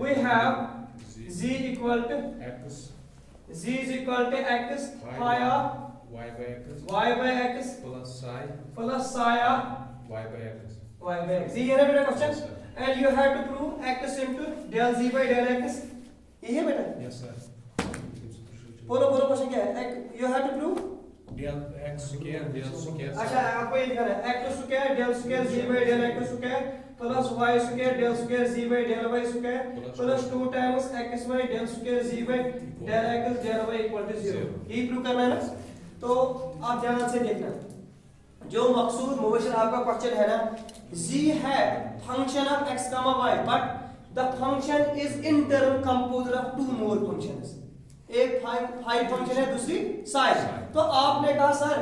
we have z equal to x z is equal to x phi of y by x plus psi of y by x. y by x. ये है ना बेटा question, and you have to prove x into del z by del x. ये है बेटा. Yes sir. बोलो question क्या है? You have to prove. del x square अच्छा आपको ये लिखना है x square del square z by del x square plus y square del square z by del y square plus 2 times x y del square z by del x del y equal to 0. यही prove करना है ना. तो आप ध्यान से देखना, जो मकसूद मुबशिर आपका क्वेश्चन है ना, z है function of x, y, but the function is in term composed of two more functions. एक फाइव फंक्शन है, दूसरी साइन. तो आपने कहा सर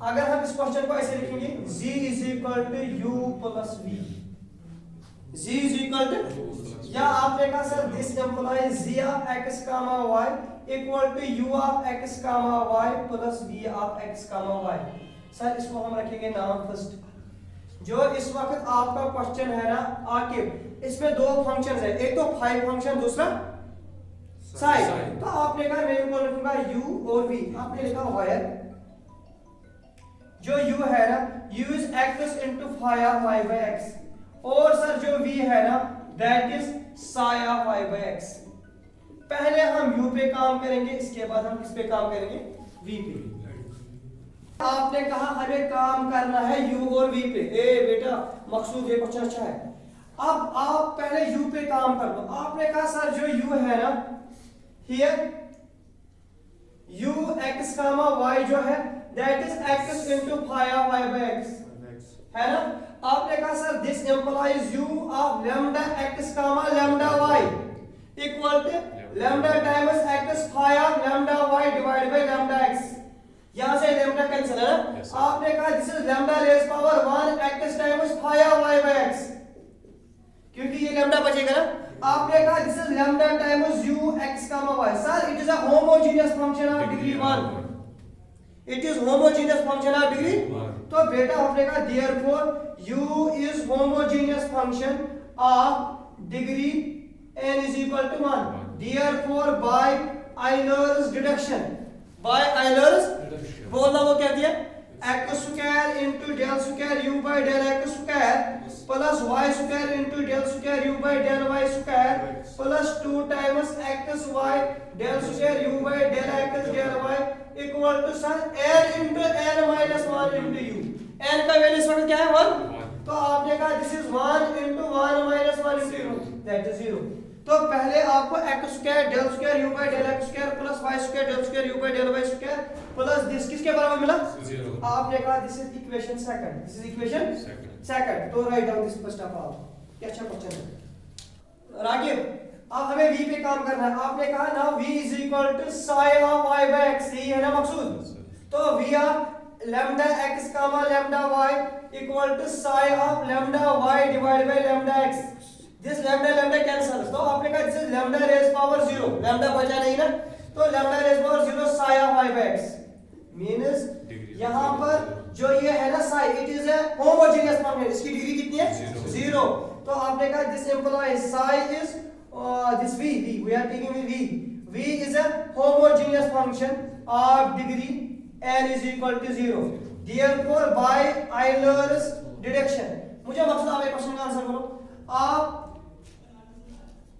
अगर हम इस क्वेश्चन को ऐसे लिखेंगे z is equal to u प्लस v, z is equal to, या आपने कहा sir this implies z of x comma y equal to u of x comma y plus v of x comma y. Sir इसको हम रखेंगे नाम first. जो इस वक्त आपका क्वेश्चन है ना आकिब, इसमें दो फंक्शंस है, एक तो फाइव फंक्शन, दूसरा साइन. तो आपने कहा मैं इनको लिखूंगा u और v. आपने लिखा वायर, जो u है ना u is x into phi of y by x, और सर जो v है ना that is psi of y by x. पहले हम u पे काम करेंगे, इसके बाद हम किस पे काम करेंगे? v पे. आपने कहा हमें काम करना है u और v पे. ए बेटा मकसूद ये क्वेश्चन अच्छा है. अब आप पहले u पे काम कर लो. आपने कहा सर जो u है ना here u x comma y जो है that is x into phi of y by x है ना. आपने कहा sir this implies u of lambda x comma lambda y equal to lambda times x phi of lambda y divided by lambda x. यहां से lambda cancel है ना. आपने कहा this is lambda raised power 1 x times phi of y by x, क्योंकि ये lambda बचेगा ना. आपने कहा this is lambda times u x comma y. Sir it is a homogeneous function of degree 1. It is homogeneous function of degree 1. तो बेटा आपने कहा therefore u is homogeneous function of degree n is equal to 1. Therefore by Euler's deduction, by Euler's बोलना वो क्या दिया? x square into del square u by del x square plus y square into del square u by del y square plus 2 times x y del square u by del x del y equal to sir n into n minus 1 into u. n का value इस वक्त क्या है? 1. तो आपने कहा this is 1 into 1 minus 1 into u, that is 0. तो पहले आपको x square del square u by del x square plus y square del square u by del y square plus this किसके बराबर मिला? 0. आपने कहा this is equation second. This is equation second. तो write down this first of all. ये अच्छा question है. रागिब अब हमें v पे काम करना है. आपने कहा now v is equal to psi of y by x. यही है ना मकसूद. तो v of lambda x comma lambda y equal to psi of lambda y divided by lambda x. This lambda cancels. तो आपने कहा this is lambda raised power 0. lambda बचा नहीं ना, तो lambda raised power 0 psi of y by x means यहाँ पर जो ये है ना psi, it is a homogeneous function. इसकी डिग्री कितनी है? 0. तो आपने कहा this implies psi is this v, we are taking v is a homogeneous function of degree n is equal to 0. Therefore by Euler's deduction, मुझे मकसद आप एक क्वेश्चन का आंसर करो. आप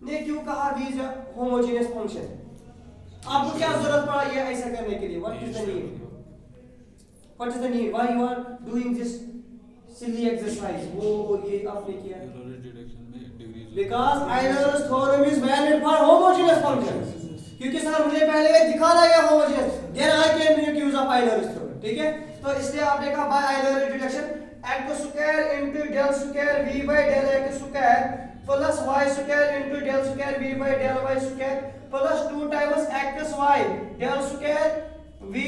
ने क्यों कहा v is a homogeneous function? आपको क्या जरूरत पड़ा ये ऐसा करने के लिए? What is the need? What is the need? Why you are doing this silly exercise? वो ये आपने किया. Because Euler's theorem is valid for homogeneous functions. क्योंकि सर मुझे पहले ये दिखाना है homogeneous. Then I can make use of Euler's theorem. ठीक है? तो इसलिए आपने कहा by Euler's deduction x square into del square v by del x square plus y square into del square v by del y square plus 2 times x y del square v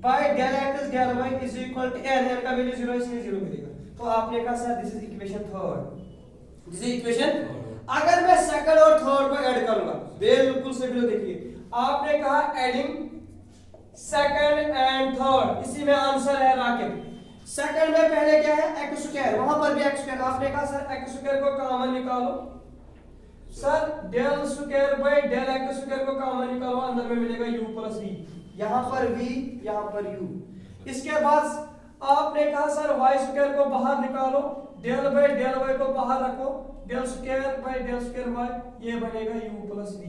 by del x del y is equal to n. n का value 0 इसलिए 0 मिलेगा. तो आपने कहा sir this is equation third. This is equation. अगर मैं second और third को ऐड करूंगा, बिल्कुल से बिल्कुल देखिए, आपने कहा एडिंग सेकंड एंड थर्ड, इसी में आंसर है राकिब. सेकंड में पहले क्या है? x स्क्वायर, वहां पर भी x स्क्वायर. आपने कहा सर x स्क्वायर को कॉमन निकालो, sir del square by del x square को कॉमन निकालो, अंदर में मिलेगा u प्लस v, यहाँ पर v यहाँ पर u। इसके बाद आपने कहा सर y स्क्वायर को बाहर निकालो, डेल बाय डेल y को बाहर रखो, del square by del square y, ये बनेगा u प्लस v,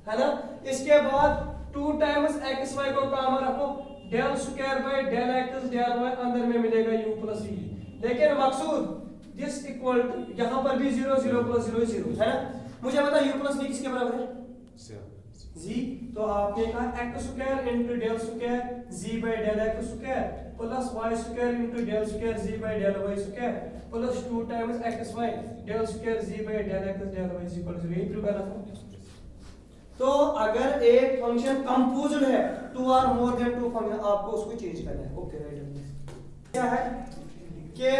है ना। इसके बाद 2 टाइम्स एक्स वाई को कॉमन रखो, del square by del x del y, अंदर में मिलेगा u प्लस v। लेकिन मकसूद दिस इक्वल टू, यहाँ पर भी 0 0 प्लस 0 0, है ना। मुझे बता u प्लस v किसके बराबर है? g। तो आपने कहा x square into del square g by del x square plus y square into del square g by del y square plus 2 times x y del square g by del x del y is equal to 0। ये prove करना था। तो अगर एक function composed है 2 और more than 2 function, आपको उसको चेंज करना है। ओके राइट, क्या है कि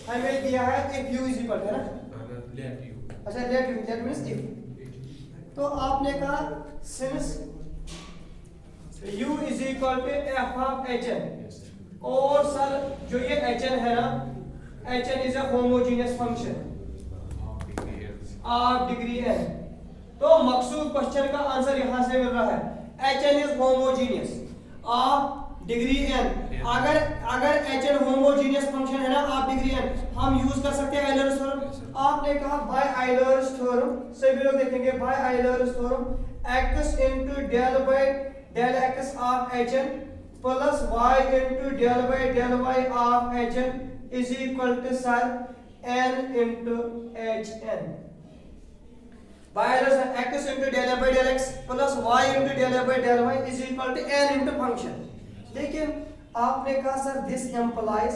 हमें दिया है if u इज इक्वल, है ना। अच्छा let u, that means if। तो आपने कहा since u is equal to f of hn, और सर जो ये hn है ना, hn is a homogeneous function of degree n। तो मकसूद क्वेश्चन का आंसर यहां से मिल रहा है, hn is homogeneous of degree n। अगर hn होमोजेनियस फंक्शन है ना ऑफ डिग्री n, हम यूज कर सकते हैं आइलर्स थ्योरम। आपने कहा बाय आइलर्स थ्योरम, सभी लोग देखेंगे by Euler's theorem, x into del by del x of hn plus y into del by del y of hn is equal to sir n into hn। By Euler's x into del by del x plus y into del by del y is equal to n into function. लेकिन आपने कहा sir this implies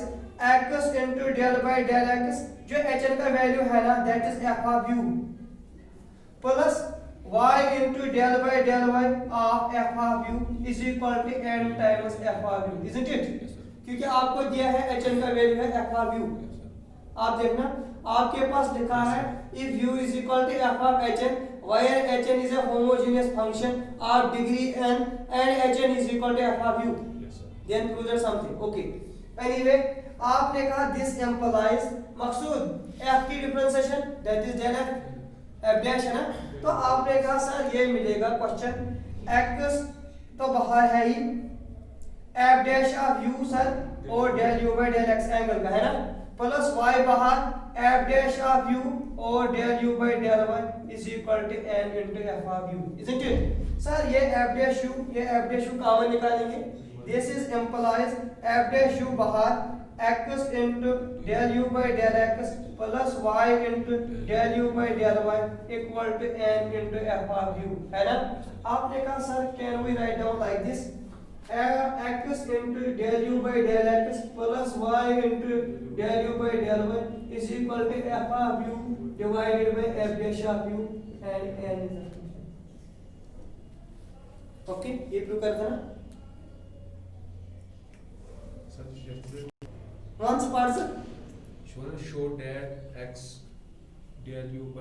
x into del by del x, जो hn का value है ना that is f of u, plus y into del by del y of f of u is equal to n times f of u, isn't it. क्योंकि आपको दिया है hn का value है f ऑफ u। आप देखना आपके पास लिखा है if u is equal to f of hn where hn is a homogeneous function of degree n and hn is equal to f of u, then prove that something। okay, anyway आपने कहा this implies, Maqsood f की differentiation that is del f dash है ना। तो आपने कहा sir ये मिलेगा क्वेश्चन x तो बाहर है ही, f dash of u sir और del u by del x angle का है ना, प्लस y बाहर f डैश ऑफ u और del u by del y is equal to n into f of u, isn't it? Sir ये f dash u, ये f dash u common निकालेंगे, this is implies f dash u बाहर x into del u by del x plus y into del u by del y equal to n into f of u, है ना। आपने कहा sir can we write down like this, x into del u by del x plus y into del u by del y is equal to f of u divided by f dash of u and n is the function। Okay, ये prove कर देना। once parts show that x del u by